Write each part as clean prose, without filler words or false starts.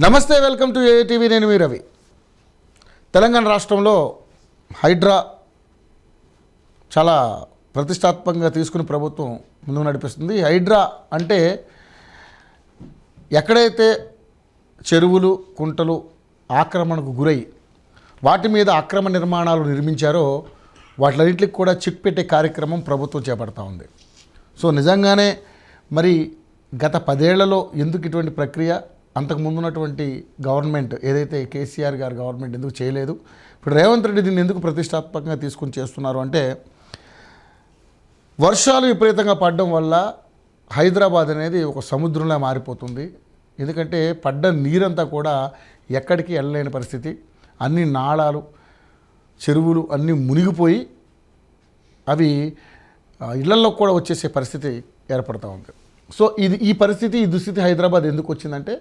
నమస్తే, welcome to ATV. నేను మీ రవి. తెలంగాణ రాష్ట్రంలో హైడ్రా చాలా ప్రతిష్టాత్మకంగా తీసుకుని ప్రభుత్వం ముందుకు నడిపిస్తుంది. హైడ్రా అంటే ఎక్కడైతే చెరువులు, కుంటలు ఆక్రమణకు గురై వాటి మీద అక్రమ నిర్మాణాలు నిర్మించారో వాటిలన్నింటికి కూడా చిక్ పెట్టే కార్యక్రమం ప్రభుత్వం చేపడతా ఉంది. సో నిజంగానే మరి గత 10 ఏళ్లలో ఎందుకు ఇటువంటి ప్రక్రియ అంతకుముందు ఉన్నటువంటి గవర్నమెంట్ ఏదైతే కేసీఆర్ గారు గవర్నమెంట్ ఎందుకు చేయలేదు, ఇప్పుడు రేవంత్ రెడ్డి దీన్ని ఎందుకు ప్రతిష్టాత్మకంగా తీసుకుని చేస్తున్నారు అంటే, వర్షాలు విపరీతంగా పడడం వల్ల హైదరాబాద్ అనేది ఒక సముద్రంలా మారిపోతుంది. ఎందుకంటే పడ్డ నీరంతా కూడా ఎక్కడికి వెళ్ళలేని పరిస్థితి, అన్ని నాళాలు, చెరువులు అన్నీ మునిగిపోయి అవి ఇళ్లల్లో కూడా వచ్చేసే పరిస్థితి ఏర్పడుతూ ఉంది. సో ఈ పరిస్థితి, ఈ దుస్థితి హైదరాబాద్ ఎందుకు వచ్చిందంటే,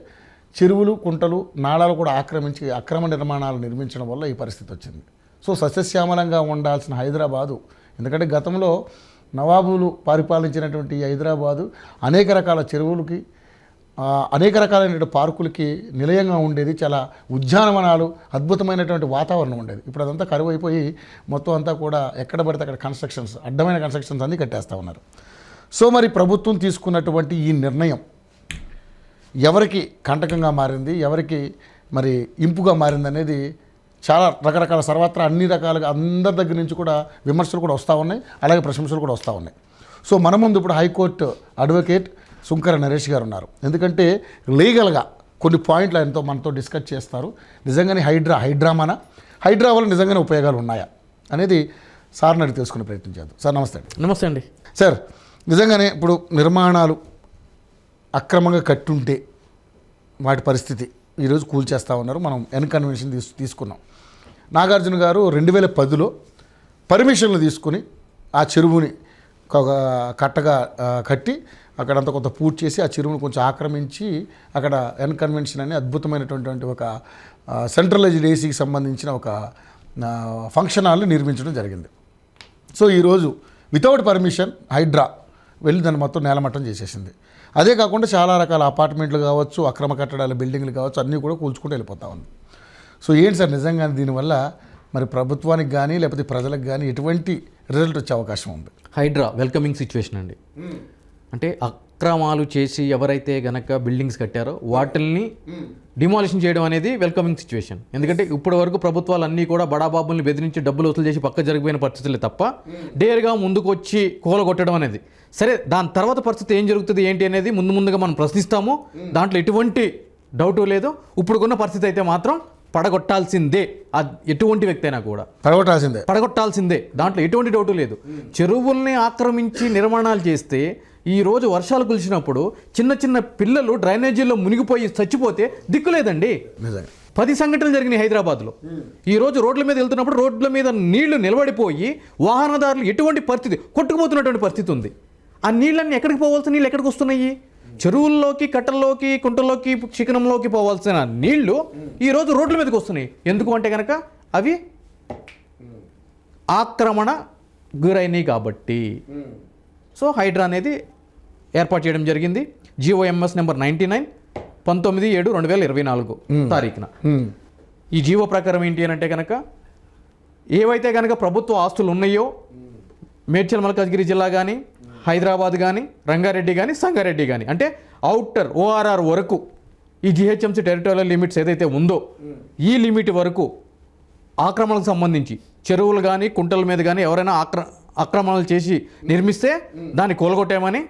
చెరువులు, కుంటలు, నాళాలు కూడా ఆక్రమించి అక్రమ నిర్మాణాలు నిర్మించడం వల్ల ఈ పరిస్థితి వచ్చింది. సో సస్యశ్యామలంగా ఉండాల్సిన హైదరాబాదు, ఎందుకంటే గతంలో నవాబులు పరిపాలించినటువంటి ఈ హైదరాబాదు అనేక రకాల చెరువులకి, అనేక రకాలైన పార్కులకి నిలయంగా ఉండేది. చాలా ఉద్యానవనాలు, అద్భుతమైనటువంటి వాతావరణం ఉండేది. ఇప్పుడు అదంతా కరువు అయిపోయి మొత్తం అంతా కూడా ఎక్కడ పడితే అక్కడ కన్స్ట్రక్షన్స్, అడ్డమైన కన్స్ట్రక్షన్స్ అన్నీ కట్టేస్తూ ఉన్నారు. సో మరి ప్రభుత్వం తీసుకున్నటువంటి ఈ నిర్ణయం ఎవరికి కంటకంగా మారింది, ఎవరికి మరి ఇంపుగా మారింది అనేది చాలా రకరకాల సర్వత్రా అన్ని రకాలుగా అందరి దగ్గర నుంచి కూడా విమర్శలు కూడా వస్తూ ఉన్నాయి, అలాగే ప్రశంసలు కూడా వస్తూ ఉన్నాయి. సో మన ముందు ఇప్పుడు హైకోర్టు అడ్వకేట్ సుంకర నరేష్ గారు ఉన్నారు. ఎందుకంటే లీగల్గా కొన్ని పాయింట్లు ఆయనతో మనతో డిస్కస్ చేస్తారు. నిజంగానే హైడ్రా వల్ల నిజంగానే ఉపయోగాలు ఉన్నాయా అనేది సార్ని అడిగి తెలుసుకునే ప్రయత్నం చేద్దాం. సార్ నమస్తే అండి. నమస్తే అండి. సార్, నిజంగానే ఇప్పుడు నిర్మాణాలు అక్రమంగా కట్టుంటే వాటి పరిస్థితి ఈరోజు కూల్చేస్తూ ఉన్నారు. మనం కన్వెన్షన్ తీసుకున్నాం. నాగార్జున గారు 2010లో పర్మిషన్లు తీసుకుని ఆ చెరువుని కట్టగా కట్టి అక్కడంతా కొంత పూర్తి చేసి ఆ చెరువును కొంచెం ఆక్రమించి అక్కడ కన్వెన్షన్ అనే అద్భుతమైనటువంటి ఒక సెంట్రలైజ్డ్ ఏసీకి సంబంధించిన ఒక ఫంక్షన్ హాల్ని నిర్మించడం జరిగింది. సో ఈరోజు వితౌట్ పర్మిషన్ హైడ్రా వెళ్ళి దాన్ని మొత్తం నేలమట్టం చేసేసింది. అదే కాకుండా చాలా రకాల అపార్ట్మెంట్లు కావచ్చు, అక్రమ కట్టడాల బిల్డింగ్లు కావచ్చు, అన్నీ కూడా కూల్చుకుంటూ వెళ్ళిపోతా ఉంది. సో ఏంటి సార్ నిజంగా దీనివల్ల మరి ప్రభుత్వానికి కానీ లేకపోతే ప్రజలకు కానీ ఎటువంటి రిజల్ట్ వచ్చే అవకాశం ఉంది? హైడ్రా వెల్కమింగ్ సిచ్యువేషన్ అండి. అంటే అక్రమాలు చేసి ఎవరైతే గనక బిల్డింగ్స్ కట్టారో వాటిల్ని డిమాలిషన్ చేయడం అనేది వెల్కమింగ్ సిచ్యువేషన్. ఎందుకంటే ఇప్పటి వరకు ప్రభుత్వాలు అన్నీ కూడా బడాబాబుల్ని బెదిరించి డబ్బులు వసూలు చేసి పక్క జరిగిపోయిన పరిస్థితులే తప్ప డేర్గా ముందుకు వచ్చి కూలగొట్టడం అనేది సరే. దాని తర్వాత పరిస్థితి ఏం జరుగుతుంది ఏంటి అనేది ముందుగా మనం ప్రశ్నిస్తాము. దాంట్లో ఎటువంటి డౌటు లేదు. ఇప్పుడున్న పరిస్థితి అయితే మాత్రం పడగొట్టాల్సిందే. ఎటువంటి వ్యక్తి అయినా కూడా పడగొట్టాల్సిందే. దాంట్లో ఎటువంటి డౌటు లేదు. చెరువుల్ని ఆక్రమించి నిర్మాణాలు చేస్తే ఈరోజు వర్షాలు కులిచినప్పుడు చిన్న చిన్న పిల్లలు డ్రైనేజీల్లో మునిగిపోయి చచ్చిపోతే దిక్కులేదండి. 10 సంఘటనలు జరిగినాయి హైదరాబాద్లో. ఈరోజు రోడ్ల మీద వెళ్తున్నప్పుడు రోడ్ల మీద నీళ్లు నిలబడిపోయి వాహనదారులు ఎటువంటి పరిస్థితి, కొట్టుకుపోతున్నటువంటి పరిస్థితి ఉంది. ఆ నీళ్ళన్నీ ఎక్కడికి పోవాల్సిన నీళ్ళు ఎక్కడికి వస్తున్నాయి? చెరువుల్లోకి, కట్టల్లోకి, కుంటల్లోకి, చికనంలోకి పోవాల్సిన నీళ్లు ఈరోజు రోడ్ల మీదకి వస్తున్నాయి. ఎందుకు అంటే కనుక అవి ఆక్రమణ గురైనాయి కాబట్టి. సో హైడ్రా అనేది ఏర్పాటు చేయడం జరిగింది. GOMS నెంబర్ 99 19/7/2024 తారీఖున. ఈ జీవో ప్రకారం ఏంటి అని అంటే కనుక ఏవైతే కనుక ప్రభుత్వ ఆస్తులు ఉన్నాయో మేడ్చల్ మల్కాజ్గిరి జిల్లా కానీ, హైదరాబాద్ కానీ, రంగారెడ్డి కానీ, సంగారెడ్డి కానీ, అంటే అవుటర్ ORR వరకు ఈ GHMC టెరిటోరియల్ లిమిట్స్ ఏదైతే ఉందో ఈ లిమిట్ వరకు ఆక్రమణకు సంబంధించి చెరువులు కానీ, కుంటల మీద కానీ ఎవరైనా ఆక్రమణలు చేసి నిర్మిస్తే దాన్ని కూలగొట్టామని,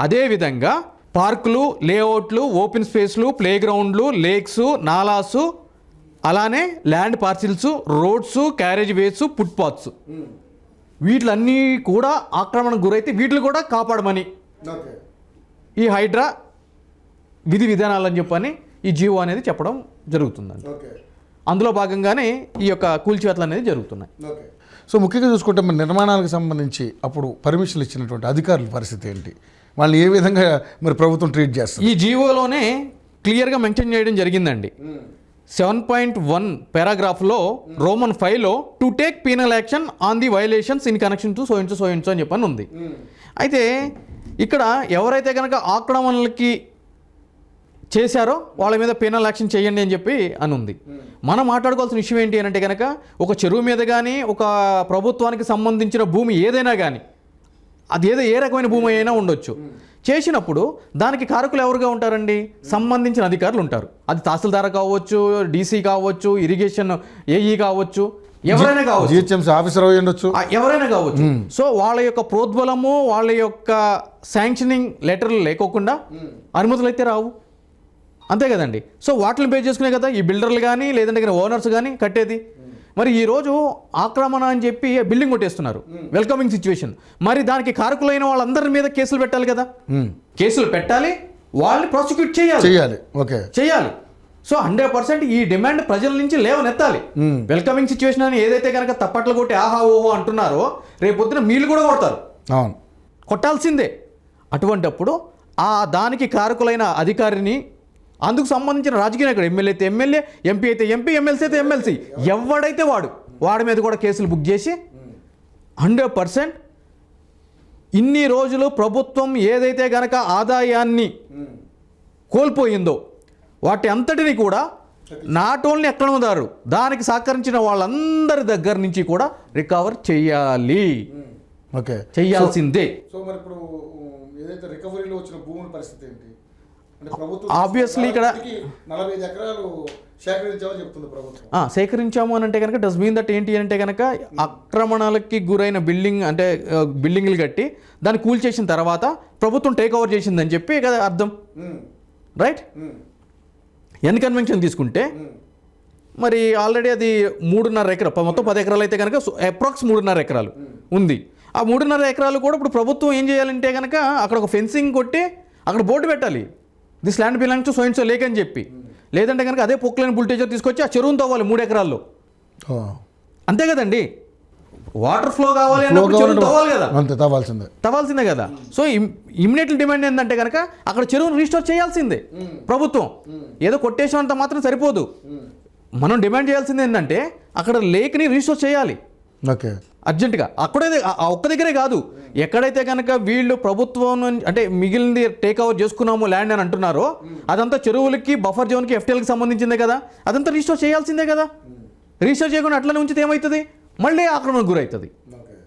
అదేవిధంగా పార్కులు, లేఅవుట్లు, ఓపెన్ స్పేస్లు, ప్లే గ్రౌండ్లు, లేక్స్, నాలాసు, అలానే ల్యాండ్ పార్సిల్స్, రోడ్స్, క్యారేజ్ వేస్, ఫుట్పాత్స్ వీటిలన్నీ కూడా ఆక్రమణకు గురైతే వీటిని కూడా కాపాడమని ఈ హైడ్రా విధి విధానాలని చెప్పని ఈ జీవో అనేది చెప్పడం జరుగుతుందండి. అందులో భాగంగానే ఈ యొక్క కూల్చివేతలు అనేది జరుగుతున్నాయి. సో ముఖ్యంగా చూసుకుంటే మన నిర్మాణాలకు సంబంధించి అప్పుడు పర్మిషన్లు ఇచ్చినటువంటి అధికారుల పరిస్థితి ఏంటి, వాళ్ళని ఏ విధంగా మరి ప్రభుత్వం ట్రీట్ చేస్తుంది? ఈ జీవోలోనే క్లియర్గా మెన్షన్ చేయడం జరిగిందండి. 7.1 పారాగ్రాఫ్లో రోమన్ 5లో to take penal action on the violations in connection to so అని చెప్పని ఉంది. అయితే ఇక్కడ ఎవరైతే కనుక ఆక్రమణలకి చేశారో వాళ్ళ మీద పెనల్ యాక్షన్ చేయండి అని చెప్పి అని ఉంది. మనం మాట్లాడుకోవాల్సిన విషయం ఏంటి అంటే కనుక ఒక చెరువు మీద కానీ ఒక ప్రభుత్వానికి సంబంధించిన భూమి ఏదైనా కానీ అది ఏ రకమైన భూమి అయినా ఉండొచ్చు, చేసినప్పుడు దానికి కారకులు ఎవరుగా ఉంటారండి? సంబంధించిన అధికారులు ఉంటారు. అది తహసీల్దార్ కావచ్చు, డీసీ కావచ్చు, ఇరిగేషన్ ఏఈ కావచ్చు, ఎవరైనా కావచ్చు, జిహెచ్ఎంసీ ఆఫీసర్ అయి ఉండొచ్చు, ఎవరైనా కావచ్చు. సో వాళ్ళ యొక్క ప్రోద్బలము, వాళ్ళ యొక్క శాంక్షనింగ్ లెటర్లు లేకోకుండా అనుమతులు అయితే రావు, అంతే కదండి. సో వాటిని బేస్ చేసుకునే కదా ఈ బిల్డర్లు కానీ లేదంటే ఓనర్స్ కానీ కట్టేది. మరి ఈరోజు ఆక్రమణ అని చెప్పి బిల్డింగ్ కొట్టేస్తున్నారు, వెల్కమింగ్ సిచ్యువేషన్. మరి దానికి కారకులైన వాళ్ళందరి మీద కేసులు పెట్టాలి కదా, కేసులు పెట్టాలి, వాళ్ళని ప్రాసిక్యూట్ చేయాలి. ఓకే, చేయాలి. సో 100% ఈ డిమాండ్ ప్రజల నుంచి లేవనెత్తాలి. వెల్కమింగ్ సిచ్యువేషన్ అని ఏదైతే కనుక తప్పట్లు కొట్టి ఆహా ఓహో అంటున్నారో రేపు పొద్దున మీళ్ళు కూడా కొడతారు, కొట్టాల్సిందే. అటువంటప్పుడు ఆ దానికి కారకులైన అధికారిని, అందుకు సంబంధించిన రాజకీయ నాయకుడు, ఎమ్మెల్యే అయితే ఎమ్మెల్యే, ఎంపీ అయితే ఎంపీ, ఎమ్మెల్సీ అయితే ఎమ్మెల్సీ, ఎవడైతే వాడి మీద కూడా కేసులు బుక్ చేసి 100% ఇన్ని రోజులు ప్రభుత్వం ఏదైతే గనక ఆదాయాన్ని కోల్పోయిందో వాటి అంతటిని కూడా నాట్ ఓన్లీ అక్రమదారు, దానికి సహకరించిన వాళ్ళందరి దగ్గర నుంచి కూడా రికవర్ చేయాలి. ఓకే, చేయాల్సిందే. సో మరి ఇప్పుడు ఏదైతే రికవరీలో వచ్చిన భూముల పరిస్థితి ఏంటి? ఆబ్వియస్లీ ఇక్కడ 45 ఎకరాలు సేకరించామని చెప్తుంది ప్రభుత్వం. సేకరించాము అని అంటే కనుక డస్ మీన్ దట్ ఏంటి అంటే కనుక ఆక్రమణలకి గురైన బిల్డింగ్ అంటే బిల్డింగ్లు కట్టి దాన్ని కూల్చేసిన తర్వాత ప్రభుత్వం టేక్ ఓవర్ చేసిందని చెప్పి కదా అర్థం, రైట్? ఎన్ కన్వెన్షన్ తీసుకుంటే మరి ఆల్రెడీ అది 3.5 ఎకరాలు, మొత్తం 10 ఎకరాలు అయితే కనుక అప్రాక్స్ 3.5 ఎకరాలు ఉంది. ఆ 3.5 ఎకరాలు కూడా ఇప్పుడు ప్రభుత్వం ఏం చేయాలంటే కనుక అక్కడ ఒక ఫెన్సింగ్ కొట్టి అక్కడ బోర్డు పెట్టాలి, this land belongs to so and so lake అని చెప్పి. లేదంటే కనుక అదే పొక్లైన్ బుల్టేజర్ తీసుకొచ్చి ఆ చెరువును తవ్వాలి 3 ఎకరాల్లో, అంతే కదండి. వాటర్ ఫ్లో కావాలి అన్నప్పుడు చెరువును తవ్వాలి కదా, తవ్వాల్సిందే కదా. సో ఇమ్మీడియట్ డిమాండ్ ఏంటంటే కనుక అక్కడ చెరువును రీస్టోర్ చేయాల్సిందే ప్రభుత్వం. ఏదో కొట్టేసినంత మాత్రం సరిపోదు, మనం డిమాండ్ చేయాల్సింది ఏంటంటే అక్కడ లేక్ని రీస్టోర్ చేయాలి అర్జెంటుగా. అక్కడే ఒక్క దగ్గరే కాదు, ఎక్కడైతే కనుక వీళ్ళు ప్రభుత్వం అంటే మిగిలింది టేక్ ఓవర్ చేసుకున్నాము ల్యాండ్ అని అంటున్నారో అదంతా చెరువులకి బఫర్ జోన్కి ఎఫ్టీఎల్కి సంబంధించిందే కదా, అదంతా రీస్టోర్ చేయాల్సిందే కదా. రీస్టోర్ చేయకుండా అట్లనే ఉంచితే ఏమవుతుంది? మళ్ళీ ఆక్రమణకు గురవుతుంది.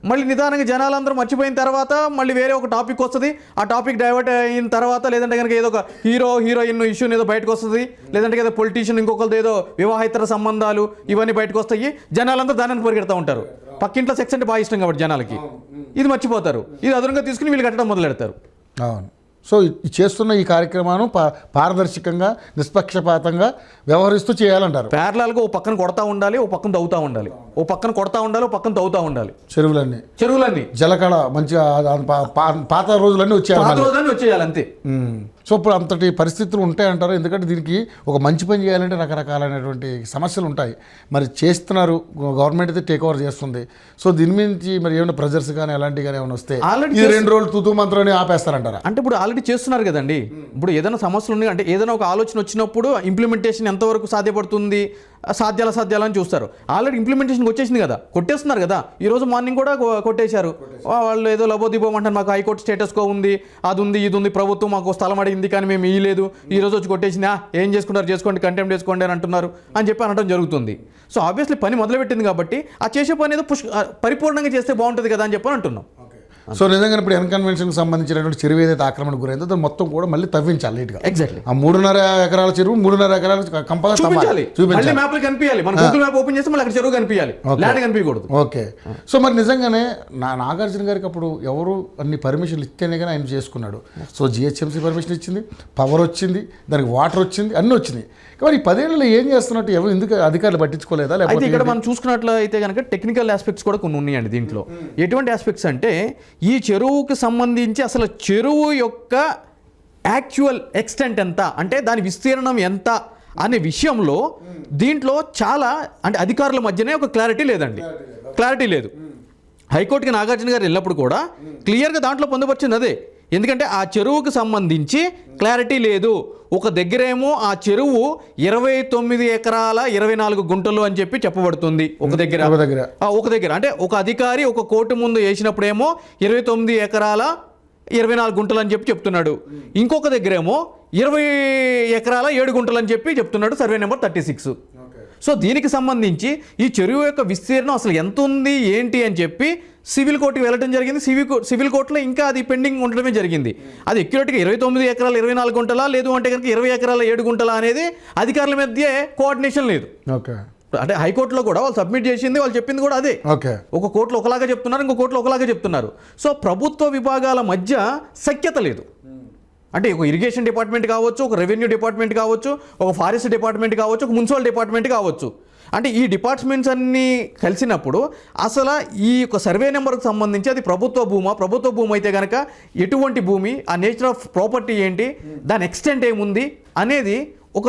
మళ్ళీ నిదానంగా జనాలందరూ మర్చిపోయిన తర్వాత మళ్ళీ వేరే ఒక టాపిక్ వస్తుంది, ఆ టాపిక్ డైవర్ట్ అయిన తర్వాత లేదంటే కనుక ఏదో ఒక హీరోయిన్ ఇష్యూని ఏదో బయటకు వస్తుంది, లేదంటే ఏదో పొలిటీషియన్ ఇంకొకరితో ఏదో వివాహేతర సంబంధాలు ఇవన్నీ బయటకు వస్తాయి. జనాలందరూ దానిని పరిగెడతా ఉంటారు, పక్కింట్లో సెక్స్ అంటే బాగా ఇష్టం కాబట్టి జనాలకి, ఇది మర్చిపోతారు. ఇది అదనంగా తీసుకుని వీళ్ళు కట్టడం మొదలు పెడతారు. అవును. సో చేస్తున్న ఈ కార్యక్రమాన్ని పారదర్శకంగా నిష్పక్షపాతంగా వ్యవహరిస్తూ చేయాలంటారు. ప్యారలల్గా ఓ పక్కన కొడతా ఉండాలి, ఓ పక్కన తవ్వుతూ ఉండాలి, ఓ పక్కన కొడతా ఉండాలి, ఓ పక్కన తవ్వుతూ ఉండాలి. చెరువులన్నీ జలకళ మంచిగా పాత రోజులన్నీ వచ్చేయాలి అంతే. సో ఇప్పుడు అంతటి పరిస్థితులు ఉంటాయంటారు, ఎందుకంటే దీనికి ఒక మంచి పని చేయాలంటే రకరకాలైనటువంటి సమస్యలు ఉంటాయి. మరి చేస్తున్నారు, గవర్నమెంట్ అయితే టేక్ ఓవర్ చేస్తుంది. సో దీని నుంచి మరి ఏమైనా ప్రెజర్స్ కానీ అలాంటివి కానీ ఏమైనా వస్తే ఈ 2 రోజులు తుతూ మంత్రాన్ని ఆపేస్తారంటారా? అంటే ఇప్పుడు ఆల్రెడీ చేస్తున్నారు కదండి. ఇప్పుడు ఏదైనా సమస్యలు ఉన్నాయి అంటే ఏదైనా ఒక ఆలోచన వచ్చినప్పుడు ఇంప్లిమెంటేషన్ ఎంతవరకు సాధ్యపడుతుంది, సాధ్యాలని చూస్తారు. ఆల్రెడీ ఇంప్లిమెంటేషన్కి వచ్చేసింది కదా, కొట్టేస్తున్నారు కదా. ఈరోజు మార్నింగ్ కూడా కొట్టేశారు. వాళ్ళు ఏదో లబోదిపోమంటారు, మాకు హైకోర్టు స్టేటస్ కో ఉంది, అది ఉంది, ఇది ఉంది, ప్రభుత్వం మాకు స్థలం అడిగింది కానీ మేము ఇయ్యలేదు, ఈరోజు వచ్చి కొట్టేసింది, ఏం చేసుకుంటారు చేసుకోండి, కంటెంప్ట్ చేసుకోండి అని అంటున్నారు అని చెప్పి అనడం జరుగుతుంది. సో ఆబ్వియస్లీ పని మొదలుపెట్టింది కాబట్టి ఆ చేసే పని ఏదో పరిపూర్ణంగా చేస్తే బాగుంటుంది కదా అని చెప్పని అంటున్నాం. సో నిజంగా ఇప్పుడు ఎన్ కన్వెన్షన్కి సంబంధించినటువంటి చెరువు ఏదైతే ఆక్రమణకు గురైందో దాన్ని మొత్తం కూడా మళ్ళీ తవ్వించాలి నీట్గా. ఎగ్జాక్ట్లీ. ఆ 3.5 ఎకరాల చెరువు 3.5 ఎకరాలు కంపల్సరీ చూపించాలి. మ్యాప్లు కనిపించాలి, మన గూగుల్ మ్యాప్ ఓపెన్ చేస్తే మళ్ళీ అక్కడ చెరువు కనిపించాలి, ల్యాండ్ కనిపించకూడదు. ఓకే. సో మరి నిజంగానే నాగార్జున గారికి అప్పుడు ఎవరు అన్ని పర్మిషన్లు ఇస్తేనే కానీ ఆయన చేసుకున్నాడు. సో జిహెచ్ఎంసీ పర్మిషన్ ఇచ్చింది, పవర్ వచ్చింది, దానికి వాటర్ వచ్చింది, అన్నీ వచ్చినాయి. కానీ ఈ 10 ఏళ్ళలో ఏం చేస్తున్నట్టు ఎవరు ఎందుకు అధికారులు పట్టించుకోలేదా? అయితే ఇక్కడ మనం చూసుకున్నట్లయితే కనుక టెక్నికల్ ఆస్పెక్ట్స్ కూడా కొన్ని ఉన్నాయండి దీంట్లో. ఎటువంటి ఆస్పెక్ట్స్ అంటే ఈ చెరువుకి సంబంధించి అసలు చెరువు యొక్క యాక్చువల్ ఎక్స్టెంట్ ఎంత, అంటే దాని విస్తీర్ణం ఎంత అనే విషయంలో దీంట్లో చాలా అంటే అధికారుల మధ్యనే ఒక క్లారిటీ లేదు. హైకోర్టుకి నాగార్జున గారు వెళ్ళినప్పుడు కూడా క్లియర్గా దాంట్లో పొందుపరిచింది అదే. ఎందుకంటే ఆ చెరువుకు సంబంధించి క్లారిటీ లేదు. ఒక దగ్గరేమో ఆ చెరువు 29 ఎకరాల 24 గుంటలు అని చెప్పి చెప్పబడుతుంది ఒక దగ్గర. అంటే ఒక అధికారి ఒక కోర్టు ముందు వేసినప్పుడేమో 29 ఎకరాల 24 గుంటలు అని చెప్పి చెప్తున్నాడు. ఇంకొక దగ్గరేమో 20 ఎకరాల 7 గుంటలు అని చెప్పి చెప్తున్నాడు సర్వే నెంబర్ 36. సో దీనికి సంబంధించి ఈ చెరువు యొక్క విస్తీర్ణం అసలు ఎంత ఉంది ఏంటి అని చెప్పి సివిల్ కోర్టుకి వెళ్ళడం జరిగింది. సివిల్ కోర్టులో ఇంకా అది పెండింగ్ ఉండడమే జరిగింది. అది అక్యురేట్గా 29 ఎకరాల 24 గుంటలా లేదు అంటే కనుక 20 ఎకరాల 7 గుంటలా అనేది అధికారుల మధ్య కోఆర్డినేషన్ లేదు. ఓకే, అంటే హైకోర్టులో కూడా వాళ్ళు సబ్మిట్ చేసింది, వాళ్ళు చెప్పింది కూడా అదే. ఓకే, ఒక కోర్టులో ఒకలాగా చెప్తున్నారు, ఇంకో కోర్టులో ఒకలాగా చెప్తున్నారు. సో ప్రభుత్వ విభాగాల మధ్య సఖ్యత లేదు. అంటే ఒక ఇరిగేషన్ డిపార్ట్మెంట్ కావచ్చు, ఒక రెవెన్యూ డిపార్ట్మెంట్ కావచ్చు, ఒక ఫారెస్ట్ డిపార్ట్మెంట్ కావచ్చు, ఒక మున్సిపల్ డిపార్ట్మెంట్ కావచ్చు. అంటే ఈ డిపార్ట్మెంట్స్ అన్నీ కలిసినప్పుడు అసలు ఈ యొక్క సర్వే నెంబర్కి సంబంధించి అది ప్రభుత్వ భూమి అయితే కనుక ఎటువంటి భూమి, ఆ నేచర్ ఆఫ్ ప్రాపర్టీ ఏంటి, దాని ఎక్స్టెంట్ ఏముంది అనేది ఒక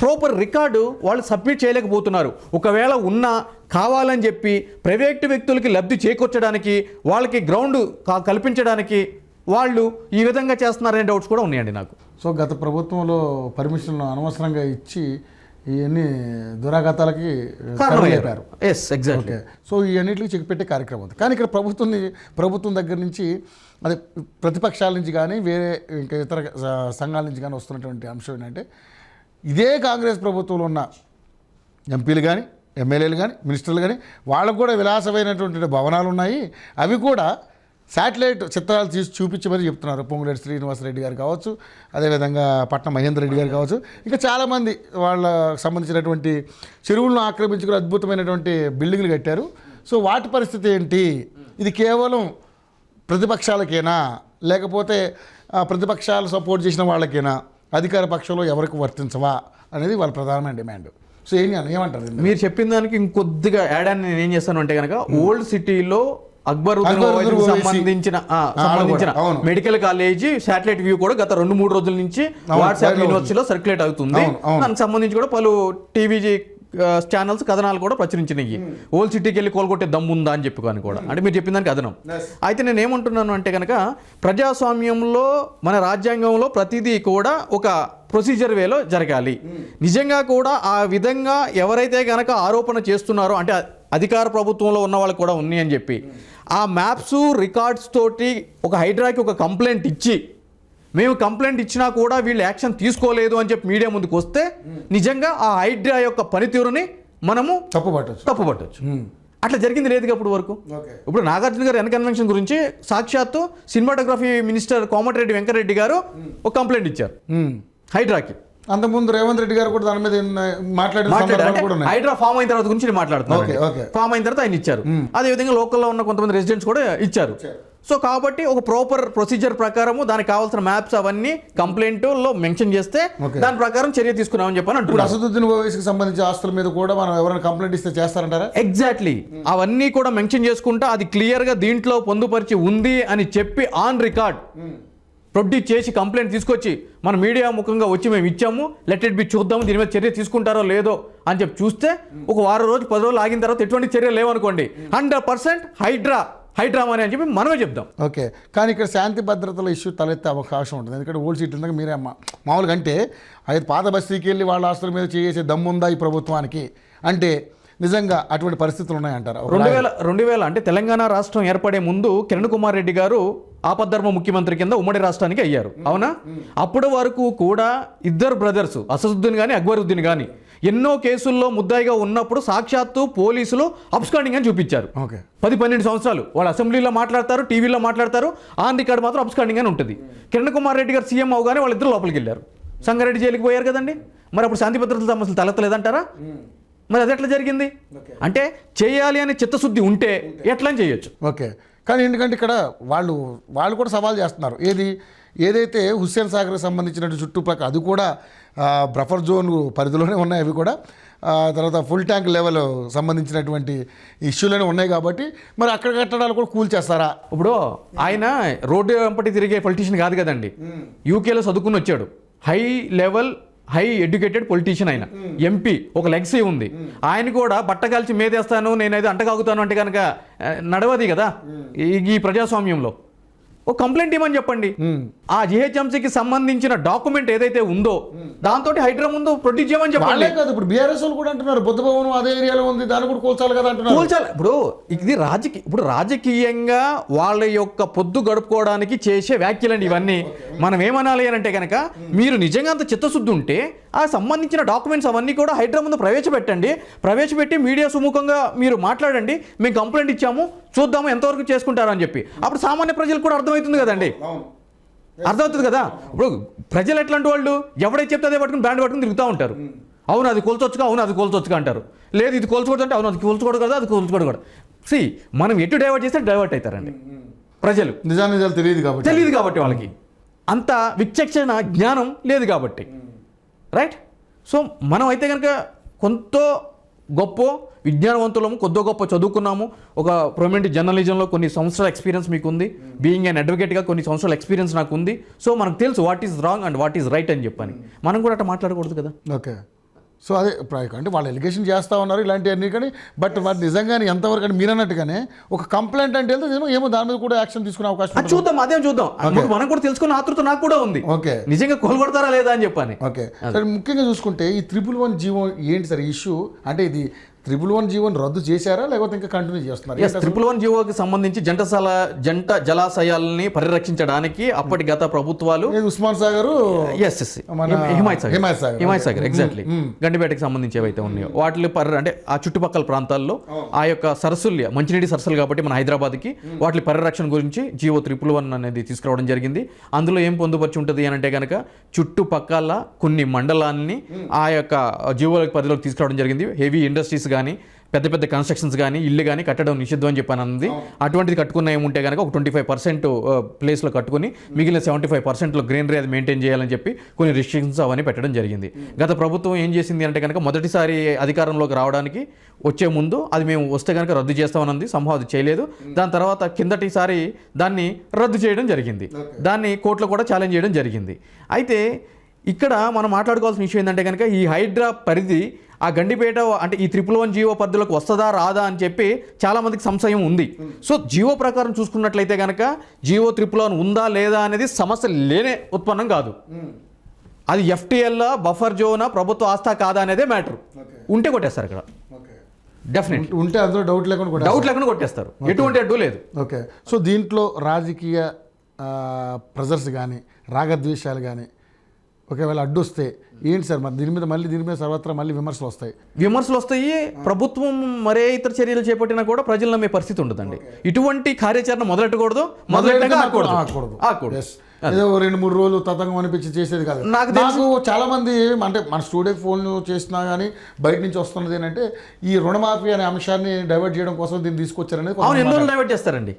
ప్రాపర్ రికార్డు వాళ్ళు సబ్మిట్ చేయలేకపోతున్నారు. ఒకవేళ ఉన్నా కావాలని చెప్పి ప్రైవేటు వ్యక్తులకి లబ్ధి చేకూర్చడానికి, వాళ్ళకి గ్రౌండ్ కల్పించడానికి వాళ్ళు ఈ విధంగా చేస్తున్నారనే డౌట్స్ కూడా ఉన్నాయండి నాకు. సో గత ప్రభుత్వంలో పర్మిషన్లు అనవసరంగా ఇచ్చి ఇవన్నీ దురాఘాతాలకి కారణమయ్యారు. Yes, exactly. సో ఇవన్నిటికి చెక్ పెట్టే కార్యక్రమం ఉంది. కానీ ఇక్కడ ప్రభుత్వం దగ్గర నుంచి అదే ప్రతిపక్షాల నుంచి కానీ వేరే ఇంకా ఇతర సంఘాల నుంచి కానీ వస్తున్నటువంటి అంశం ఏంటంటే, ఇదే కాంగ్రెస్ ప్రభుత్వంలో ఉన్న ఎంపీలు కానీ ఎమ్మెల్యేలు కానీ మినిస్టర్లు కానీ వాళ్ళకు కూడా విలాసమైనటువంటి భవనాలు ఉన్నాయి. అవి కూడా శాటిలైట్ చిత్రాలు తీసి చూపించి మరి చెప్తున్నారు. పొంగులేటి శ్రీనివాసరెడ్డి గారు కావచ్చు, అదేవిధంగా పట్నం మహేందర్ రెడ్డి గారు కావచ్చు, ఇంకా చాలామంది వాళ్ళకు సంబంధించినటువంటి చెరువులను ఆక్రమించుకుని అద్భుతమైనటువంటి బిల్డింగ్లు కట్టారు. సో వాటి పరిస్థితి ఏంటి? ఇది కేవలం ప్రతిపక్షాలకేనా, లేకపోతే ప్రతిపక్షాలు సపోర్ట్ చేసిన వాళ్ళకేనా, అధికార పక్షంలో ఎవరికి వర్తించవా అనేది వాళ్ళ ప్రధానమైన డిమాండ్. సో ఏమంటారు? మీరు చెప్పిన దానికి ఇంకొద్దిగా యాడ్ అని నేను ఏం చేస్తాను అంటే కనుక, ఓల్డ్ సిటీలో అక్బరుద్దీన్ సంబంధించిన మెడికల్ కాలేజీ శాటిలైట్ వ్యూ కూడా గత 2-3 రోజుల నుంచి వాట్సాప్ యూనివర్సిటీలో సర్క్యులేట్ అవుతుంది. దానికి సంబంధించి కూడా పలు టీవీ ఛానల్స్ కథనాలు కూడా ప్రచురించినాయి. ఓల్డ్ సిటీకి వెళ్ళి కోలుకొట్టే దమ్ముందా అని చెప్పుకొని కూడా, అంటే మీరు చెప్పిన దానికి అదనం. అయితే నేను ఏమంటున్నాను అంటే కనుక, ప్రజాస్వామ్యంలో మన రాజ్యాంగంలో ప్రతిదీ కూడా ఒక ప్రొసీజర్ వేలో జరగాలి. నిజంగా కూడా ఆ విధంగా ఎవరైతే కనుక ఆరోపణ చేస్తున్నారో, అంటే అధికార ప్రభుత్వంలో ఉన్న వాళ్ళకి కూడా ఉన్నాయి అని చెప్పి ఆ మ్యాప్స్ రికార్డ్స్ తోటి ఒక హైడ్రాకి ఒక కంప్లైంట్ ఇచ్చి, మేము కంప్లైంట్ ఇచ్చినా కూడా వీళ్ళు యాక్షన్ తీసుకోలేదు అని చెప్పి మీడియా ముందుకు వస్తే నిజంగా ఆ హైడ్రా యొక్క పనితీరుని మనము తప్పుపట్టచ్చు. అట్లా జరిగింది లేదు అప్పుడు వరకు. ఇప్పుడు నాగార్జున గారు ఎన్ కన్వెన్షన్ గురించి సాక్షాత్తు సినిమాటోగ్రఫీ మినిస్టర్ కోమటిరెడ్డి వెంకటరెడ్డి గారు ఒక కంప్లైంట్ ఇచ్చారు హైడ్రాకి. అంతకుముందు రేవంత్ రెడ్డి గారు కూడా దాని మీద మాట్లాడారు. హైడ్రా ఫామ్ అయిన తర్వాత గురించి మాట్లాడుతున్నారు. ఫామ్ అయిన తర్వాత ఆయన ఇచ్చారు. అదేవిధంగా లోకల్లో ఉన్న కొంతమంది రెసిడెంట్స్ కూడా ఇచ్చారు. సో కాబట్టి ఒక ప్రాపర్ ప్రొసీజర్ ప్రకారము దానికి కావాల్సిన మ్యాప్స్ అవన్నీ కంప్లైంట్ లో మెన్షన్ చేస్తే దాని ప్రకారం చర్య తీసుకున్నామని చెప్పని అంటున్నారు. అసదుద్దీన్ ఓవైసీకి సంబంధించి ఆస్తుల మీద కూడా మనం ఎవరైనా కంప్లైంట్ ఇస్తే చేస్తారంటారా? ఎగ్జాక్ట్లీ, అవన్నీ కూడా మెన్షన్ చేసుకుంటా అది క్లియర్ గా దీంట్లో పొందుపరిచి ఉంది అని చెప్పి ఆన్ రికార్డ్ ప్రొడ్యూస్ చేసి కంప్లైంట్ తీసుకొచ్చి మన మీడియా ముఖంగా వచ్చి మేము ఇచ్చాము, లెట్ ఇట్ బి చూద్దాము, దీని మీద చర్య తీసుకుంటారో లేదో అని చెప్పి చూస్తే ఒక వారం రోజు 10 రోజులు ఆగిన తర్వాత ఎటువంటి చర్యలు లేవనుకోండి, 100% హైడ్రామా అని చెప్పి మనమే చెప్దాం. ఓకే, కానీ ఇక్కడ శాంతి భద్రతల ఇష్యూ తలెత్తే అవకాశం ఉంటుంది. ఎందుకంటే ఓల్డ్ సిటీ ఉందాక మీరే మామూలుగా అంటే అయితే పాత బస్తీకి వెళ్ళి వాళ్ళ ఆస్తుల మీద చేసే దమ్ముందా ఈ ప్రభుత్వానికి అంటే నిజంగా అటువంటి పరిస్థితులు ఉన్నాయంటారా? 2000 అంటే తెలంగాణ రాష్ట్రం ఏర్పడే ముందు కిరణ్ కుమార్ రెడ్డి గారు ఆపద్ధర్మ ముఖ్యమంత్రి కింద ఉమ్మడి రాష్ట్రానికి అయ్యారు, అవునా? అప్పటి వరకు కూడా ఇద్దరు బ్రదర్స్ అసదుద్దీన్ కానీ అక్బరుద్దీన్ కానీ ఎన్నో కేసుల్లో ముద్దాయిగా ఉన్నప్పుడు సాక్షాత్తు పోలీసులు అబ్స్కాండింగ్ అని చూపించారు. 10-12 సంవత్సరాలు వాళ్ళు అసెంబ్లీలో మాట్లాడతారు, టీవీలో మాట్లాడతారు, ఆన్ రికార్డ్ మాత్రం అబ్స్కాండింగ్ అని ఉంటుంది. కిరణ్ కుమార్ రెడ్డి గారు సీఎం అవగానే వాళ్ళిద్దరు లోపలికి వెళ్ళారు, సంగారెడ్డి జైలుకి పోయారు కదండి. మరి అప్పుడు శాంతి భద్రతల సమస్యలు తలెత్తలేదంటారా? మరి అది ఎట్లా జరిగింది? అంటే చేయాలి అనే చిత్తశుద్ధి ఉంటే ఎట్లా చేయొచ్చు. ఓకే, కానీ ఎందుకంటే ఇక్కడ వాళ్ళు కూడా సవాల్ చేస్తున్నారు. ఏదైతే హుస్సేన్ సాగర్కి సంబంధించినటువంటి చుట్టుపక్కల అది కూడా బఫర్ జోన్ పరిధిలోనే ఉన్నాయి, అవి కూడా తర్వాత ఫుల్ ట్యాంక్ లెవెల్ సంబంధించినటువంటి ఇష్యూలోనే ఉన్నాయి కాబట్టి మరి అక్కడ కట్టడాలు కూడా కూల్ చేస్తారా? ఇప్పుడు ఆయన రోడ్డు వెంపటి తిరిగే పొలిటీషియన్ కాదు కదండి, యూకేలో చదువుకుని వచ్చాడు, హై ఎడ్యుకేటెడ్ పొలిటీషియన్ ఆయన, ఎంపీ, ఒక లెగసీ ఉంది. ఆయన కూడా బట్టకాల్చి మేదేస్తాను నేనైతే అంటగాగుతాను అంటే కనుక నడవది కదా ఈ ప్రజాస్వామ్యంలో. ఒక కంప్లైంట్ ఇవ్వమని చెప్పండి. ఆ జిహెచ్ఎంసీకి సంబంధించిన డాక్యుమెంట్ ఏదైతే ఉందో దాంతో హైడ్రా ముందు ప్రొడ్యూస్ చేయమని చెప్పండి. వాళ్ళే కాదు, ఇప్పుడు బీఆర్ఎస్ వాళ్ళు కూడా అంటున్నారు బుద్ధ భవనం అదే ఏరియాలో ఉంది, దాన్ని కూడా కూల్చాలి కదా అంటున్నారు. కూల్చాలి. ఇది రాజకీయంగా వాళ్ళ యొక్క పొద్దు గడుపుకోవడానికి చేసే వ్యాఖ్యలండి ఇవన్నీ. మనం ఏమనాలి అని అంటే కనుక మీరు నిజంగా అంత చిత్తశుద్ధి ఉంటే ఆ సంబంధించిన డాక్యుమెంట్స్ అవన్నీ కూడా హైడ్రా ముందు ప్రవేశపెట్టి మీడియా సుముఖంగా మీరు మాట్లాడండి. మేము కంప్లైంట్ ఇచ్చాము, చూద్దాము ఎంతవరకు చేసుకుంటారని చెప్పి. అప్పుడు సామాన్య ప్రజలకు కూడా అర్థమవుతుంది కదండి, అర్థమవుతుంది కదా. ఇప్పుడు ప్రజలు ఎట్లాంటి వాళ్ళు, ఎవడైతే చెప్తే అదే పట్టుకుని బ్రాండ్ పట్టుకుని తిరుగుతూ ఉంటారు. అవును అది కోల్చొచ్చుగా, అవును అది కోల్చొచ్చుగా అంటారు. లేదు ఇది కోల్చుకోవద్దు అంటే అవును అది కోల్చుకోవడం కదా, అది కోల్చుకోవడం కూడా. మనం ఎటు డైవర్ట్ చేస్తే డైవర్ట్ అవుతారండి ప్రజలు. నిజాలు తెలియదు కాబట్టి వాళ్ళకి అంత విచక్షణ జ్ఞానం లేదు కాబట్టి, రైట్. సో మనం అయితే కనుక కొంత గొప్ప విజ్ఞానవంతులము, కొద్ది గొప్ప చదువుకున్నాము, ఒక ప్రొమినెంట్ జర్నలిజంలో కొన్ని సంవత్సరాల ఎక్స్పీరియన్స్ మీకు ఉంది, బీయింగ్ అన్ అడ్వకేట్గా కొన్ని సంవత్సరాల ఎక్స్పీరియన్స్ నాకు ఉంది. సో మనకు తెలుసు what is wrong and what is right అని చెప్పని. మనం కూడా అట్లా మాట్లాడకూడదు కదా. ఓకే. సో అదే అంటే వాళ్ళు ఎలిగేషన్ చేస్తూ ఉన్నారు ఇలాంటివన్నీ, కానీ బట్ వాటి నిజంగానే ఎంతవరకు అంటే మీరు అన్నట్టుగానే ఒక కంప్లైంట్ అంటే వెళ్తే ఏమో దాని మీద కూడా యాక్షన్ తీసుకునే అవకాశం చూద్దాం. మనం కూడా తెలుసుకున్న ఆతృత నాకు కూడా ఉంది. ఓకే, నిజంగా కోల్గొడతారా లేదా అని చెప్పని. ఓకే. సరే, ముఖ్యంగా చూసుకుంటే ఈ 311 జీవో ఏంటి సార్ ఇష్యూ? అంటే ఇది 311 జీవోని రద్దు చేశారా లేకపోతే ఇంకా కంటిన్యూ చేస్తున్నారు? 311 జీవోకి సంబంధించి జంట జలాశయాలని పరిరక్షించడానికి అప్పటి గత ప్రభుత్వాలు ఉస్మాన్ సాగర్, హిమాయత్ సాగర్ ఎగ్జాక్ట్లీ గండిపేటకి సంబంధించి ఏవైతే ఉన్నాయో వాటి అంటే ఆ చుట్టుపక్కల ప్రాంతాల్లో ఆ యొక్క సరస్సులు, మంచినీటి సరస్సులు కాబట్టి మన హైదరాబాద్కి, వాటి పరిరక్షణ గురించి జీవో 311 అనేది తీసుకురావడం జరిగింది. అందులో ఏం పొందుపరిచి ఉంటుంది అని అంటే కనుక చుట్టుపక్కల కొన్ని మండలాన్ని ఆ యొక్క జీవోల పరిధిలోకి తీసుకురావడం జరిగింది. హెవీ ఇండస్ట్రీస్ కానీ, పెద్ద పెద్ద కన్స్ట్రక్షన్స్ కానీ, ఇల్లు కానీ కట్టడం నిషిద్ధం అని చెప్పాను అన్నది. అటువంటిది కట్టుకున్న ఏముంటే కనుక ఒక 25% ప్లేస్లో కట్టుకుని మిగిలిన 75%లో గ్రీనరీ అది మెయింటైన్ చేయాలని చెప్పి కొన్ని రిస్ట్రిక్షన్స్ అవన్నీ పెట్టడం జరిగింది. గత ప్రభుత్వం ఏం చేసింది అంటే కనుక మొదటిసారి అధికారంలోకి రావడానికి వచ్చే ముందు అది మేము వస్తే కనుక రద్దు చేస్తామన్నది, సంభవం అది చేయలేదు. దాని తర్వాత కిందటిసారి దాన్ని రద్దు చేయడం జరిగింది, దాన్ని కోర్టులో కూడా ఛాలెంజ్ చేయడం జరిగింది. అయితే ఇక్కడ మనం మాట్లాడుకోవాల్సిన విషయం ఏంటంటే కనుక ఈ హైడ్రా పరిధి ఆ గండిపేట అంటే ఈ 311 జీవో పరిధిలోకి వస్తుందా రాదా అని చెప్పి చాలామందికి సంశయం ఉంది. సో జీవో ప్రకారం చూసుకున్నట్లయితే కనుక జీవో 311 ఉందా లేదా అనేది సమస్య లేనే ఉత్పన్నం కాదు. అది ఎఫ్టీఎల్ బఫర్ జోనా ప్రభుత్వ ఆస్థ కాదా అనేదే మ్యాటర్. ఉంటే కొట్టేస్తారు ఇక్కడ, డెఫినెట్ ఉంటే అందులో డౌట్ లేకుండా కొట్టేస్తారు, ఎటువంటి అడ్డు లేదు. ఓకే. సో దీంట్లో రాజకీయ ప్రెజర్స్ కానీ రాగద్వేషాలు కానీ ఒకవేళ అడ్డు వస్తే ఏంటి సార్? మరి దీని మీద సర్వత్రా మళ్ళీ విమర్శలు వస్తాయి. ప్రభుత్వం మరే ఇతర చర్యలు చేపట్టినా కూడా ప్రజలు నమ్మే పరిస్థితి ఉండదండి. ఇటువంటి కార్యాచరణ మొదలెట్టకూడదు. ఏదో 2-3 రోజులు తతంగం అనిపించి చేసేది కాదు. నాకు చాలా మంది అంటే మన స్టూడియో ఫోన్ చేసినా కానీ బయట నుంచి వస్తున్నది ఏంటంటే ఈ రుణమాఫీ అనే అంశాన్ని డైవర్ట్ చేయడం కోసం దీన్ని తీసుకొచ్చారనేది. ఎన్ని రోజులు డైవర్ట్ చేస్తారండి?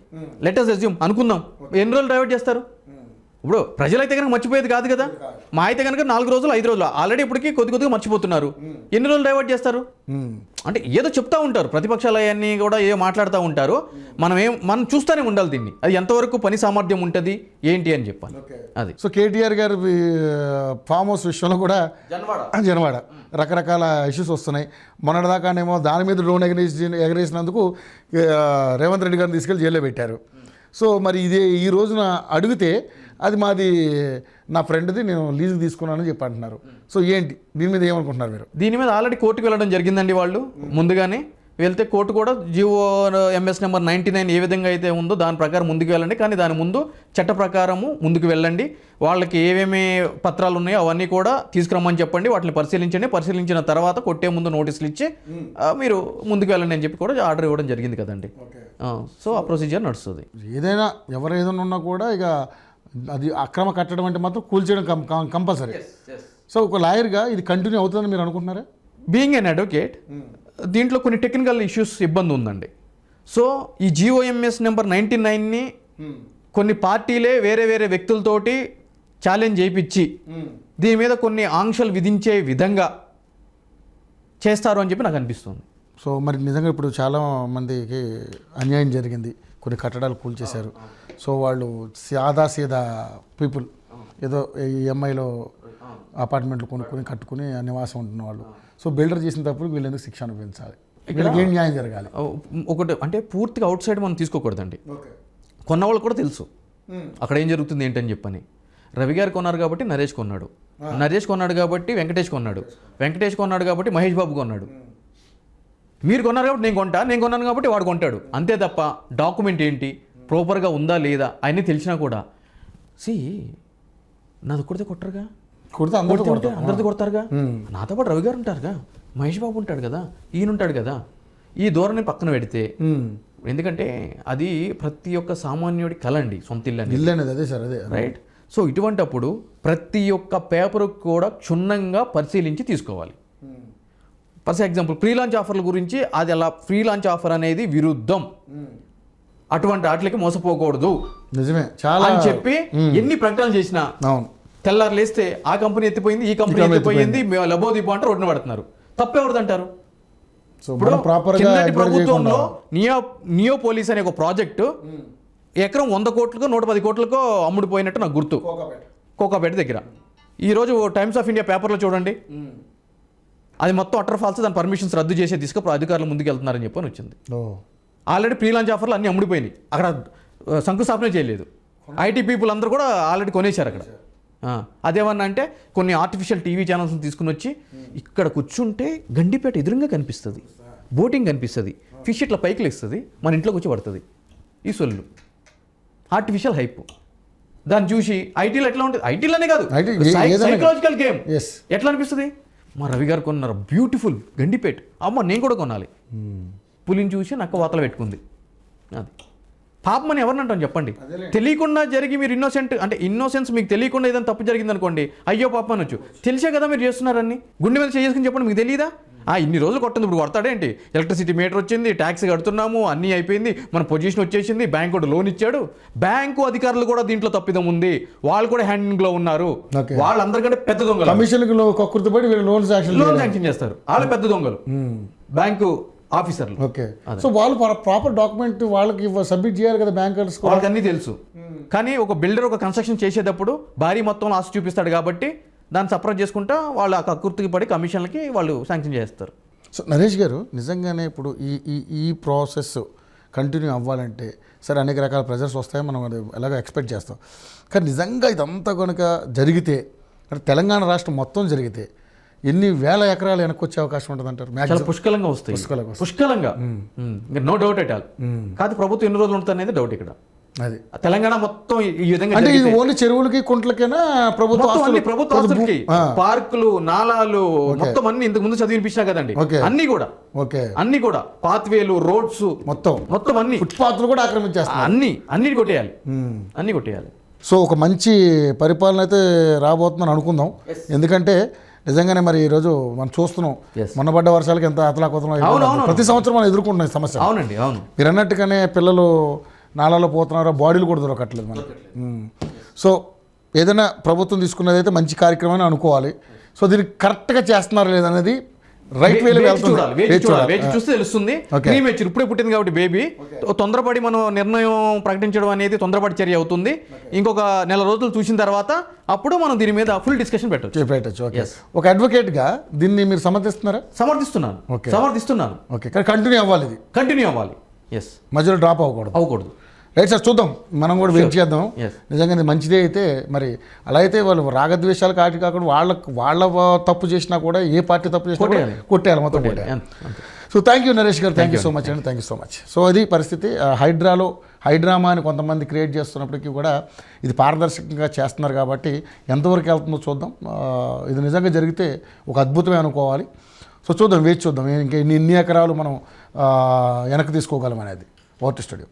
లెట్ us assume అనుకుందాం, ఎన్ని రోజులు డైవర్ట్ చేస్తారు? ఇప్పుడు ప్రజలైతే కనుక మర్చిపోయేది కాదు కదా. మా అయితే కనుక 4 రోజులు 5 రోజులు ఆల్రెడీ ఇప్పటికీ కొద్దిగా మర్చిపోతున్నారు. ఎన్ని రోజులు డైవర్ట్ చేస్తారు? అంటే ఏదో చెప్తా ఉంటారు ప్రతిపక్షాలు, అవన్నీ కూడా ఏదో మాట్లాడుతూ ఉంటారు. మనం చూస్తూనే ఉండాలి దీన్ని, అది ఎంతవరకు పని సామర్థ్యం ఉంటుంది ఏంటి అని చెప్పాలి. అది సో కేటీఆర్ గారి ఫామ్ హౌస్ విషయంలో కూడా జనవాడ రకరకాల ఇష్యూస్ వస్తున్నాయి. మొన్నటిదాకానేమో దాని మీద డ్రోన్ ఎగరేసినందుకు రేవంత్ రెడ్డి గారిని తీసుకెళ్లి జైల్లో పెట్టారు. సో మరి ఈ రోజున అడిగితే అది మాది, నా ఫ్రెండ్ది, నేను లీజుకి తీసుకున్నానని చెప్పి అంటున్నారు. సో ఏంటి దీని మీద ఏమనుకుంటున్నారు మీరు? దీని మీద ఆల్రెడీ కోర్టుకు వెళ్ళడం జరిగిందండి. వాళ్ళు ముందుగానే వెళ్తే కోర్టు కూడా జీవో ఎంఎస్ నెంబర్ 99 ఏ విధంగా అయితే ఉందో దాని ప్రకారం ముందుకు వెళ్ళండి, కానీ దాని ముందు చట్ట ప్రకారము ముందుకు వెళ్ళండి, వాళ్ళకి ఏమేమి పత్రాలు ఉన్నాయో అవన్నీ కూడా తీసుకురమ్మని చెప్పండి, వాటిని పరిశీలించండి, పరిశీలించిన తర్వాత కొట్టే ముందు నోటీసులు ఇచ్చి మీరు ముందుకు వెళ్ళండి అని చెప్పి కూడా ఆర్డర్ ఇవ్వడం జరిగింది కదండి. సో ఆ ప్రొసీజర్ నడుస్తుంది. ఏదైనా ఏదైనా ఉన్నా కూడా ఇక అది అక్రమ కట్టడం అంటే మాత్రం కూల్చేయడం కంపల్సరీ. సో ఒక లాయర్గా ఇది కంటిన్యూ అవుతుందని మీరు అనుకుంటున్నారా? బీయింగ్ అన్ అడ్వకేట్ దీంట్లో కొన్ని టెక్నికల్ ఇష్యూస్ ఇబ్బంది ఉందండి. సో ఈ జిఓఎంఎస్ నెంబర్ 99ని కొన్ని పార్టీలే వేరే వ్యక్తులతోటి ఛాలెంజ్ చేయించి దీని మీద కొన్ని ఆంక్షలు విధించే విధంగా చేస్తారు అని చెప్పి నాకు అనిపిస్తుంది. సో మరి నిజంగా ఇప్పుడు చాలా మందికి అన్యాయం జరిగింది, కొన్ని కట్టడాలు కూల్చేశారు. సో వాళ్ళు సాదాసీదా పీపుల్, ఏదో ఈఎంఐలో అపార్ట్మెంట్లు కొనుక్కొని కట్టుకుని నివాసం ఉంటున్న వాళ్ళు. సో బిల్డర్ చేసిన తప్పుడు వీళ్ళు ఎందుకు శిక్ష అనుభవించాలి? వీళ్ళకి ఏం న్యాయం జరగాలి? ఒకటి అంటే పూర్తిగా అవుట్ సైడ్ మనం తీసుకోకూడదండి. కొన్న వాళ్ళు కూడా తెలుసు అక్కడ ఏం జరుగుతుంది ఏంటని చెప్పని. రవి గారు కొన్నారు కాబట్టి నరేష్ కొన్నాడు, నరేష్ కొన్నాడు కాబట్టి వెంకటేష్ కొన్నాడు, వెంకటేష్ కొన్నాడు కాబట్టి మహేష్ బాబు కొన్నాడు. మీరు కొన్నారు కాబట్టి నేను కొన్నాను కాబట్టి వాడు కొంటాడు, అంతే తప్ప డాక్యుమెంట్ ఏంటి ప్రాపర్గా ఉందా లేదా అవన్నీ తెలిసినా కూడా నాది కొడితే కొట్టరుగా, కుడితే అందరితో కొడతారుగా. నాతో పాటు రవి గారు ఉంటారుగా, మహేష్ బాబు ఉంటాడు కదా, ఈయన ఉంటాడు కదా. ఈ ధోరణి పక్కన పెడితే, ఎందుకంటే అది ప్రతి ఒక్క సామాన్యుడి కళ అండి, సొంత ఇల్లు అనేది. అదే సార్, అదే రైట్. సో ఇటువంటప్పుడు ప్రతి ఒక్క పేపర్ కూడా క్షుణ్ణంగా పరిశీలించి తీసుకోవాలి. ఫర్ ఎగ్జాంపుల్ ప్రీ లాంచ్ ఆఫర్ల గురించి, అది అలా ప్రీ లాంచ్ ఆఫర్ అనేది విరుద్ధం, అటువంటి వాటికి మోసపోకూడదు నిజమే చాలా అని చెప్పి ఎన్ని ప్రకటనలు చేసినా అవును, తెల్లారు లేస్తే ఆ కంపెనీ ఎత్తిపోయింది, ఈ కంపెనీ ఎత్తిపోయింది, లబోదీపో అంటే రోడ్డున పడుతున్నారు. తప్పెవరిదంటారు? ప్రభుత్వంలో నియోపోలిస్ అనే ఒక ప్రాజెక్టు ఎకరం 100 కోట్లకో 110 కోట్లకో అమ్ముడుపోయినట్టు నాకు గుర్తు, కోకాపేట దగ్గర. ఈరోజు టైమ్స్ ఆఫ్ ఇండియా పేపర్లో చూడండి, అది మొత్తం అటర్ ఫాల్స్, దాని పర్మిషన్స్ రద్దు చేసే దిశగా అధికారులు ముందుకు వెళ్తున్నారని చెప్పని వచ్చింది. ఆల్రెడీ ప్రీ లాంచ్ ఆఫర్లు అన్నీ అమ్ముడిపోయినాయి, అక్కడ శంకుస్థాపన చేయలేదు. ఐటీ పీపుల్ అందరూ కూడా ఆల్రెడీ కొనేశారు అక్కడ. అదేమన్నా అంటే కొన్ని ఆర్టిఫిషియల్ టీవీ ఛానల్స్ని తీసుకుని వచ్చి ఇక్కడ కూర్చుంటే గండిపేట ఎదురుగా కనిపిస్తుంది, బోటింగ్ కనిపిస్తుంది, ఫిష్ ఇట్లా పైకి లేస్తుంది, మన ఇంట్లోకి వచ్చి పడుతుంది. ఈ సొల్లు ఆర్టిఫిషియల్ హైప్. దాన్ని చూసి ఐటీలో ఎట్లా ఉంటుంది, ఐటీలోనే కాదు సైకలాజికల్ గేమ్ ఎట్లా అనిపిస్తుంది. మా రవి గారు కొన్నారు బ్యూటిఫుల్ గండిపేట, అమ్మ నేను కూడా కొనాలి. పులిని చూసి నక్క వాతలు పెట్టుకుంది. అది పాపమని ఎవరిని అంటాం చెప్పండి. తెలియకుండా జరిగి మీరు ఇన్నోసెన్స్ మీకు తెలియకుండా ఏదైనా తప్పు జరిగింది అనుకోండి, అయ్యో పాప అనొచ్చు. తెలిసే కదా మీరు చేస్తున్నారని, గుండె మీద చేసుకుని చెప్పండి, మీకు తెలియదా? ఇన్ని రోజులు కొట్టింది, ఇప్పుడు కొడతాడేంటి? ఎలక్ట్రిసిటీ మీటర్ వచ్చింది, ట్యాక్స్ కడుతున్నాము, అన్నీ అయిపోయింది, మన పొజిషన్ వచ్చేసింది, బ్యాంక్ కూడా లోన్ ఇచ్చాడు. బ్యాంకు అధికారులు కూడా దీంట్లో తప్పిదం ఉంది, వాళ్ళు కూడా హ్యాండింగ్ లో ఉన్నారు. వాళ్ళందరికంటే పెద్ద దొంగలు, లోన్ శాంక్షన్ చేస్తారు, వాళ్ళు పెద్ద దొంగలు బ్యాంకు ఆఫీసర్లు. ఓకే, సో వాళ్ళు ప్రాపర్ డాక్యుమెంట్ వాళ్ళకి సబ్మిట్ చేయాలి కదా బ్యాంకర్స్, వాళ్ళకి అన్నీ తెలుసు. కానీ ఒక బిల్డర్ ఒక కన్స్ట్రక్షన్ చేసేటప్పుడు భారీ మొత్తంలో ఆస్తి చూపిస్తాడు కాబట్టి దాన్ని సపరేట్ చేసుకుంటా వాళ్ళు ఆ కక్కుర్తికి పడి కమిషన్లకి వాళ్ళు శాంక్షన్ చేస్తారు. సో నరేష్ గారు, నిజంగానే ఇప్పుడు ఈ ప్రాసెస్ కంటిన్యూ అవ్వాలంటే సరే అనేక రకాల ప్రెజర్స్ వస్తాయి, మనం అది ఎలాగో ఎక్స్పెక్ట్ చేస్తాం. కానీ నిజంగా ఇదంతా కనుక జరిగితే, అంటే తెలంగాణ రాష్ట్రం మొత్తం జరిగితే ఎన్ని వేల ఎకరాలు వెనక్కి వచ్చే అవకాశం ఉంటుంది అంటారు? చాలా పుష్కలంగా వస్తాయి, పుష్కలంగా, నో డౌట్ ఎట్ ఆల్. కాదు ప్రభుత్వం ఎన్ని రోజులు ఉంటుంది అనేది డౌట్ ఇక్కడ. అది తెలంగాణ మొత్తం ఈ విధంగా అంటే ఇది ఓన్లీ చెరువులకి కుంట్లకైనా ప్రభుత్వ ఆస్తులకి, పార్కులు, నాలాలు మొత్తం అన్ని ఇంతకు ముందు చదివినిపించినా కదండి, అన్ని కూడా పాత్వేలు, రోడ్స్ మొత్తం అన్ని ఫుట్పాత్లు కూడా ఆక్రమించేస్తారు, అన్ని కొట్టేయాలి. సో ఒక మంచి పరిపాలన అయితే రాబోతుందని అనుకుందాం. ఎందుకంటే నిజంగానే మరి ఈరోజు మనం చూస్తున్నాం, మొన్నబడ్డ వర్షాలకి ఎంత అతలాకుతలం, ప్రతి సంవత్సరం మనం ఎదుర్కొంటున్నాం సమస్య. అవునండి, అవును. మీరు అన్నట్టుగానే పిల్లలు నాళాలో పోతున్నారు, బాడీలు కూడా దొరకట్లేదు మనకి. సో ఏదైనా ప్రభుత్వం తీసుకున్నది అయితే మంచి కార్యక్రమం అనుకోవాలి. సో దీనికి కరెక్ట్గా చేస్తున్నారు లేదనేది రైట్ వేలో చూస్తే తెలుస్తుంది. ఇప్పుడే పుట్టింది కాబట్టి బేబీ, తొందరపడి మనం నిర్ణయం ప్రకటించడం అనేది తొందరపడి చర్య అవుతుంది. ఇంకొక నెల రోజులు చూసిన తర్వాత అప్పుడు మనం దీని మీద ఫుల్ డిస్కషన్ పెట్టచ్చు. ఒక అడ్వకేట్గా దీన్ని మీరు సమర్థిస్తున్నారా? సమర్థిస్తున్నాను. ఓకే, కానీ కంటిన్యూ అవ్వాలి. మధ్యలో డ్రాప్ అవ్వకూడదు. రైట్ సార్, చూద్దాం, మనం కూడా వెయిట్ చేద్దాం. నిజంగా ఇది మంచిదే అయితే మరి అలా అయితే వాళ్ళు రాగద్వేషాలు కాటి కాకుండా వాళ్ళ తప్పు చేసినా కూడా, ఏ పార్టీ తప్పు చేసినా కొట్టేయాలి, మొత్తం కొట్టేయాలి. సో థ్యాంక్ యూ నరేష్ గారు, థ్యాంక్ యూ సో మచ్ అండి, thank you so much. So అది పరిస్థితి. హైడ్రామా అని కొంతమంది క్రియేట్ చేస్తున్నప్పటికీ కూడా ఇది పారదర్శకంగా చేస్తున్నారు కాబట్టి ఎంతవరకు వెళ్తుందో చూద్దాం. ఇది నిజంగా జరిగితే ఒక అద్భుతమే అనుకోవాలి. సో చూద్దాం, వేచి చూద్దాం ఇంకా ఎన్ని ఎకరాలు మనం వెనక్కి తీసుకోగలం అనేది. Vote studio.